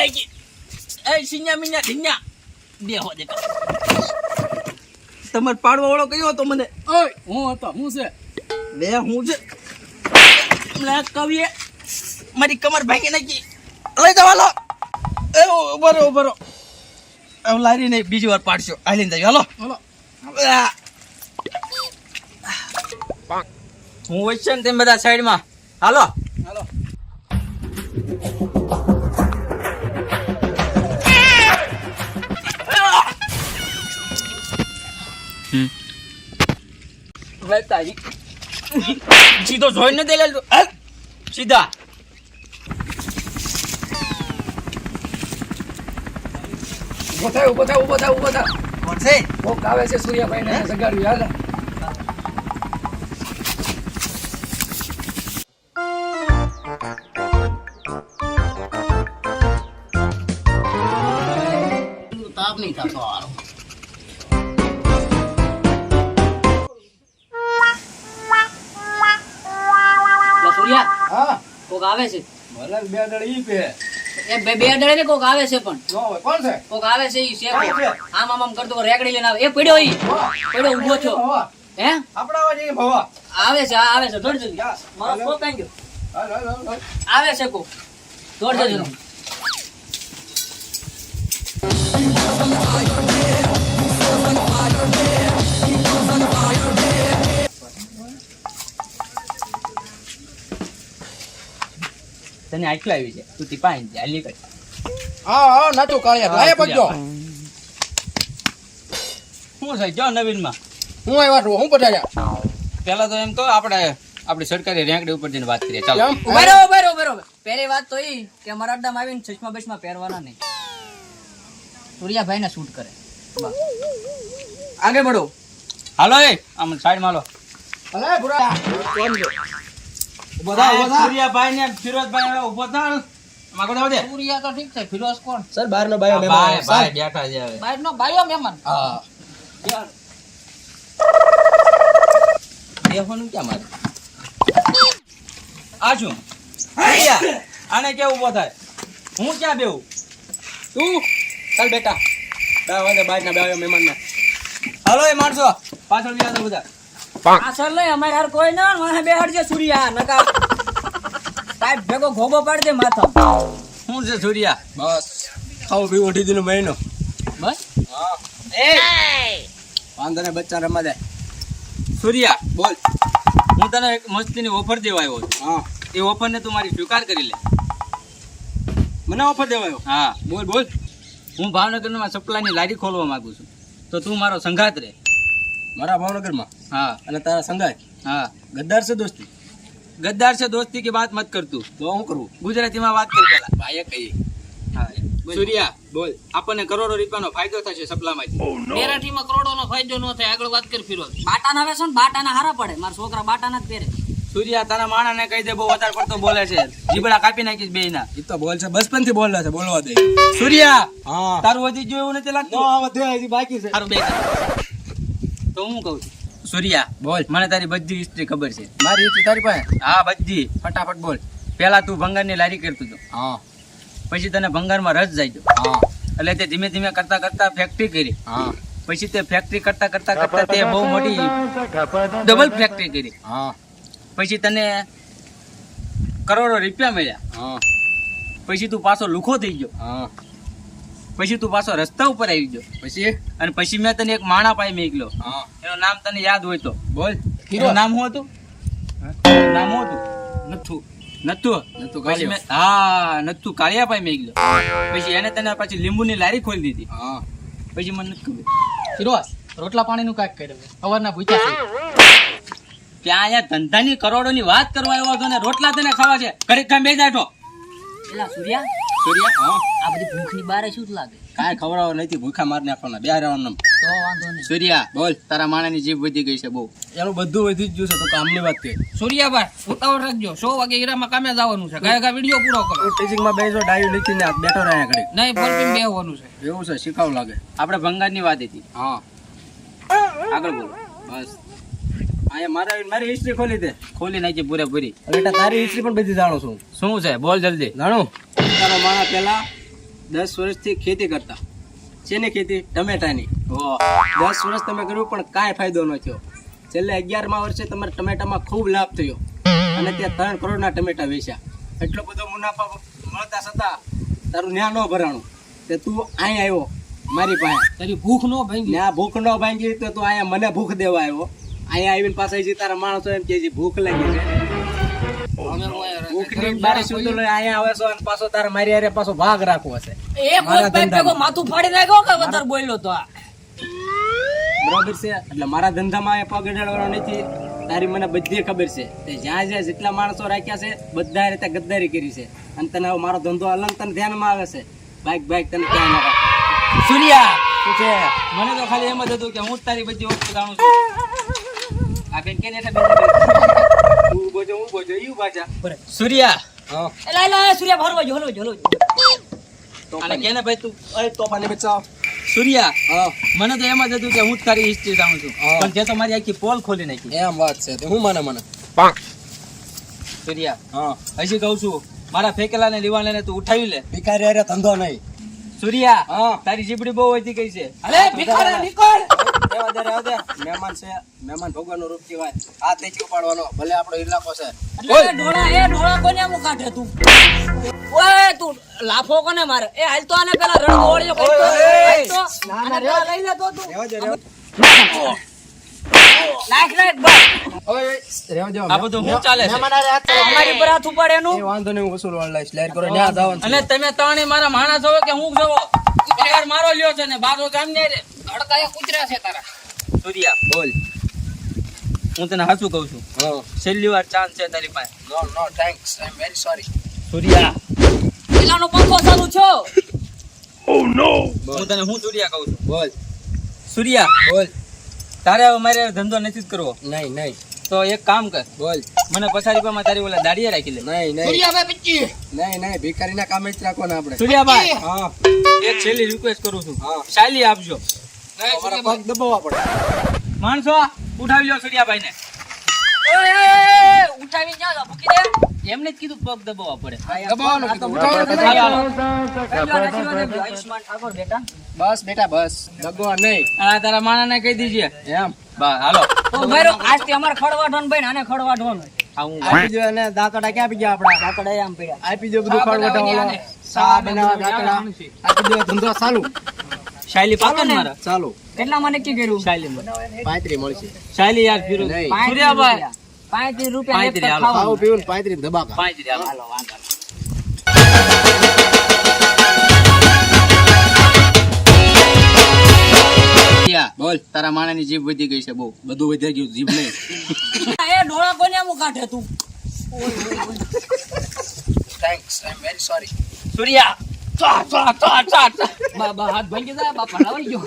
લાગી એ સિન્યા મિન્યા ઢીન્યા બેહો દે તમાર પાડવા વાળો કયો હતો મને ઓય હું હતો હું છે લે હું છે લે કવિએ મારી કમર ભાંગી નાખી લઈ જાવ હાલો એ ઉભરો હવે લારી નહીં બીજી વાર પાડશો હાલીને જાય હાલો હાલો હું વચ્ચે ને તેમ બધા સાઈડમાં હાલો હાલો સીધો જોઈ નથી લે સીધા ઉભો થા કોણ છે કોક આવે છે સૂર્યાભાઈ ને જગાડ્યું યાદ તાપ નહીં થતો હારો સૂર્યા હા કોક આવે છે ભલે બે દળ ઈ પે એ બે ડળે ને કોક આવે છે પણ નો હોય કોણ છે કોક આવે છે ઈ શેકો કોણ છે? આમ કરતો રેકડી લઈને આવે એ પડ્યો ઈ પડ્યો ઊભો છો ભવા હે આપડા આવા જઈએ ભવા આવે છે દોડ જલ્દી મારો હાલો. કોક આઈ ગયો હાલ આવે છે કોક દોડ જલ્દી તને આટલું આવી છે તું ટીપા આવી જાય હાલી કર હા નાચો કાળિયા લાય પડજો શું છે જો નવીનમાં હું આવ્યા છું હું પધાર્યા પેલા તો એમ કહો આપણી સરકારી રેંકડી ઉપર જઈને વાત કરીએ ચાલો કેમ બરોબર પહેલી વાત તો ઈ કે મારા અડ્ડામાં આવીને ચશ્મા બસમાં પહેરવાના નહીં સૂર્યાભાઈ ને શૂટ કરે બસ. આગળ બઢો હાલો એ આમ સાઈડ માં લો અલે ભુરા સૂર્યાભાઈ ને ફિરોજભાઈ હવે ઉભો થા માગો દાવ દે સૂર્યા તો ઠીક છે ફિરોઝ કોણ સર બહાર નો બાયો ભાઈ ભાઈ બેઠા છે હવે બહાર નો બાયો મહેમાન હા બેહવાનું ક્યાં મારે આ શું અહીંયા. આને ક્યાં ઉભો થાય હું ક્યાં બેહું તું ચાલ બેટા બહાર ના બાયો મહેમાન ના હાલો એ માણસો પાછળ ગયા તો બધા પાછળ લઈ અમારે હાર કોઈ ના મને બેહાડજે સૂર્યા નકા સાહેબ ભેગો ઘોગો પાડજે માથા શું છે સૂર્યા બસ ખાવ પીવો ઠીધીનો મહિનો બસ હા એ વાંધો ને બચ્ચા રમવા દે સૂર્યા બોલ હું તને એક મસ્તીની ઓફર દેવા આવ્યો છું હા એ ઓફરને તું મારી સ્વીકાર કરી લે મને ઓફર દેવાયો હા બોલ હું ભાવનગરમાં સપ્લાયની લારી ખોલવા માંગુ છું તો તું મારો સંઘાત રે મારા ભાવનગરમાં હા અને તારા સંગાય હા ગદ્દાર છે દોસ્તી ગદ્દાર છે દોસ્તી की बात मत कर तू તો હું કરવું ગુજરાતીમાં વાત કરી પેલા ભાઈએ કહીએ હા સૂર્યા બોલ આપણને કરોડો રૂપિયાનો ફાયદો થશે સપ્લાયમાંથી મેરાઠીમાં કરોડોનો ફાયદો ન થાય આગળ વાત કર ફિરોઝ બાટાના આવે છે ને બાટાના હારા પડે મારા છોકરા બાટાના જ પહેરે સૂર્યા તારા માણાને કહી દે બહુ વધારે પડતો બોલે છે જીબડા કાપી નાખીશ બેયના એ તો બોલ છે બચપન થી બોલ છે બોલવા દે સૂર્યા હા તારું હજી જોયું નથી લાગતું વધે હજી બાકી છે તારું બે તો હું કહું છું સૂર્યા બોલ મને તારી બધી હિસ્ટ્રી ખબર છે મારી ઈચ્છા તારી પાસે હા બધી ફટાફટ બોલ પેલા તું ભંગારની લારી કરતું હતો હા પછી તને ભંગારમાં રસ જાય તો હા એટલે તે ધીમે ધીમે કરતા ફેક્ટરી કરી હા પછી તે ફેક્ટરી કરતા તે બહુ મોટી ડબલ ફેક્ટરી કરી હા પછી તને કરોડો રૂપિયા મળ્યા હા પછી તું પાછો લુખો થઈ ગયો હા પછી તું પાછો રસ્તા ઉપર આવી ગયો પછી અને પછી મેં તને એક માણા પાઈ મેકલ્યો હા એનું નામ તને યાદ હોય તો બોલ એનું નામ શું હતું નામ શું હતું નથુ નથુ નથુ પછી કાળિયો. મેં હા નથુ કાળિયા પાઈ મેકલ્યો પછી એને તને પછી લીંબુની લારી ખોલી દીધી હા પછી મને નથી ખબર ફિરોઝ રોટલા પાણીનું કાંઈક કરી દે સવારના ભૂખ્યા છે ત્યાં અહીંયા ધંધાની કરોડોની વાત કરવા આવ્યો હતો ને રોટલા તને ખાવા છે ઘરે કામ બે જાઠો એલા સૂર્યા સૂર્યા હા આ બધી ભૂખની બારે શું જ લાગે કાંઈ ખવડાવો નથી ભૂખા માર નાખવાના બે રહેવાનું તો વાંધો નહીં સૂર્યા બોલ તારા માણાની જીભ વધી ગઈ છે બહુ એનું બધું વધી જ ગયું છે તો કામની વાત કે સૂર્યાભાઈ ઉતાવળ રાખજો 100 વાગે હીરામાં કામે જવાનું છે ગાયગા વિડિયો પૂરો કરો ટીચિંગમાં બેસો ડાયું લીખીને બેઠો રહ્યા ઘડી નહીં ફોરપીન બેહવાનું છે એવું છે શીખાવ લાગે આપણે ભંગારની વાત હતી હા આગળ બોલો બસ અહીંયા મારી હિસ્ટ્રી ખોલી દે ખોલી નાખી પૂરેપૂરી બેટા તારી હિસ્ટ્રી પણ બધી જાણું છું શું છે બોલ જલ્દી જાણું તારો માણા પેલા 10 વર્ષથી ખેતી કરતા. શેની ખેતી? ટમેટાની. 10 વર્ષ તમે કર્યું પણ કાંઈ ફાયદો ન થયો. છેલ્લે 11મા વર્ષે તમારે ટમેટામાં ખૂબ લાભ થયો અને ત્યાં 3 કરોડના ટમેટા વેચ્યા. એટલો બધો મુનાફા મળતા છતાં તારું ન્યા ન ભરાણું તે તું અહીં આવ્યો મારી પાસે. તારી ભૂખ નો ભાંગી. ન્યા ભૂખ ન ભાંગી તો તું અહીંયા મને ભૂખ દેવા આવ્યો. અહીંયા આવીને પાછા જે તારા માણસો એમ કે છે ભૂખ લાગી છે. ભૂખની બારે શું તો લઈ અહીંયા આવે છો અને પાછો તારા મારી હારે પાછો ભાગ રાખવો છે. એક મારા પેટ ભેગો ધંધામાં. માથું ફાડી નાખ્યો કે વધારે બોલ્યો તો આ. બરોબર છે એટલે મારા ધંધામાં એ પગ અડાડવાનો નથી. તારી મને બધી ખબર છે તે જ્યાં જ્યાં જેટલા માણસો રાખ્યા છે બધા રીતે ગદ્દારી કરી છે અને તને હવે મારો ધંધો હલન તને ધ્યાનમાં આવે છે. બાઈક તને ક્યાંય ન રાખે. સૂર્યા શું છે? મને તો ખાલી એમ જ હતું કે હું જ તારી બધી વસ્તુ જાણું છું. આ બેન કેને એટલે બેન તું બોજો હું બોજો ઈ બાજા. સૂર્યા હા એલા એલા સૂર્યા ભરવા જો હલવો જો અને કેને ભાઈ તું અરે તોફાની બચાવ. સૂર્યા હા મને તો એમ જ હતું કે હું જ તારી હિસ્ટ્રી જાણું છું હા. પણ તે તો મારી આખી પોલ ખોલી નાખી. એમ વાત છે તે હું મને સૂર્યા હા હજી કહું છું મારા ફેંકેલા ને લીવાને તું ઉઠાવી લે. ભિખારી હારે ધંધો નહીં. સૂર્યા હા તારી જીબડી બહુ વધી ગઈ છે. અલે ભિખારી નીકળ. રહેવા દે મહેમાન છે. મહેમાન ભગવાનનું રૂપ કહેવાય. હાથ નથી ઉપાડવાનો ભલે આપણો ઇલાકો છે. એટલે ડોળા કોને આમ કાઢે તું? ઓય તું લાફો કોને મારે? એ હાલ તો આને પેલા રણકો ઓળ્યો કરતો. હાલ તો આને પેલા લઈ લે તો તું. રહેવા દે નાખ બસ. ઓય રહેવા દે આ બધું શું ચાલે છે? અમારી પર હાથ ઉપાડે એનું. એ વાંધો નહીં હું વસૂલ ઓનલાઈન લેર કરો ન્યા જવાનું અને તમે ત્રણેય મારા માણસ છો કે હું જવો પગાર મારો લ્યો છે ને બારો ગામ ને રે અડકાયા કૂતરા છે તારા. સૂર્યા બોલ. હું તને હાચું કહું છું હા છેલ્લી વાર ચાન્સ છે તારી પાસે. No thanks I am very sorry. Surya પેલાનો પંખો ચાલુ છો. હું તને હું સૂર્યા કહું છું. બોલ સૂર્યા બોલ. તારે હવે મારે ધંધો નથી જ કરવો નહીં તો એક કામ કર બોલ. મને પછાડી પામાં તારી ઓલા દાડીએ રાખી લે. નહીં ભિખારીના કામ જ રાખવાના આપણે. સૂર્યાભાઈ હા એક છેલ્લી રિક્વેસ્ટ કરું છું હા. શાલી આપજો. અમારા પગ દબાવવા પડે. માણસો ઉઠાવી લો સૂર્યાભાઈ ને. ઉઠાવી જા મૂકી દે. એમને જ કીધું પગ દબાવવા પડે. દબાવવાનું આ તો કીધું. આયુષ્માન ઠાકોર બેટા. બસ બેટા બસ દબાવવા નહીં. આ તારા માણાને કહી દીજે. એમ બસ હાલો. તો ભૈરો આજથી અમાર ખડવાઢોન ભાઈ આને ખડવાઢોન. આ હું આપી દો અને દાંતડા ક્યાં આપી ગયા આપડા? દાંતડા આમ પડ્યા. આપી દો બધું ખડવટાવાળો. સા બનાવવા દાંતડા આપી દો. ધંધો ચાલુ શાયલી પાકો ને મારા ચાલુ. કેટલામાં નક્કી કર્યું? શાયલી 35 મળશે. શાયલી યાર ફીરો નહીં. સૂર્યાભાઈ 35 રૂપિયા એક 35 હાલો. ખાવાનું. ખાવું પીવું 35 ધબાકા. 35 હાલો વાંધો નહીં. બોલ. તારા માણાની જીભ વધી ગઈ છે બહુ. બધું વધી ગયું જીભ નહીં. એ ડોળા કોને આમ કાઢે તું? Thanks I am very sorry. Surya ચા ચા ચા ચા ચા. બા હાથ ભાંગી જાય બાપા લવાઈ ગયો.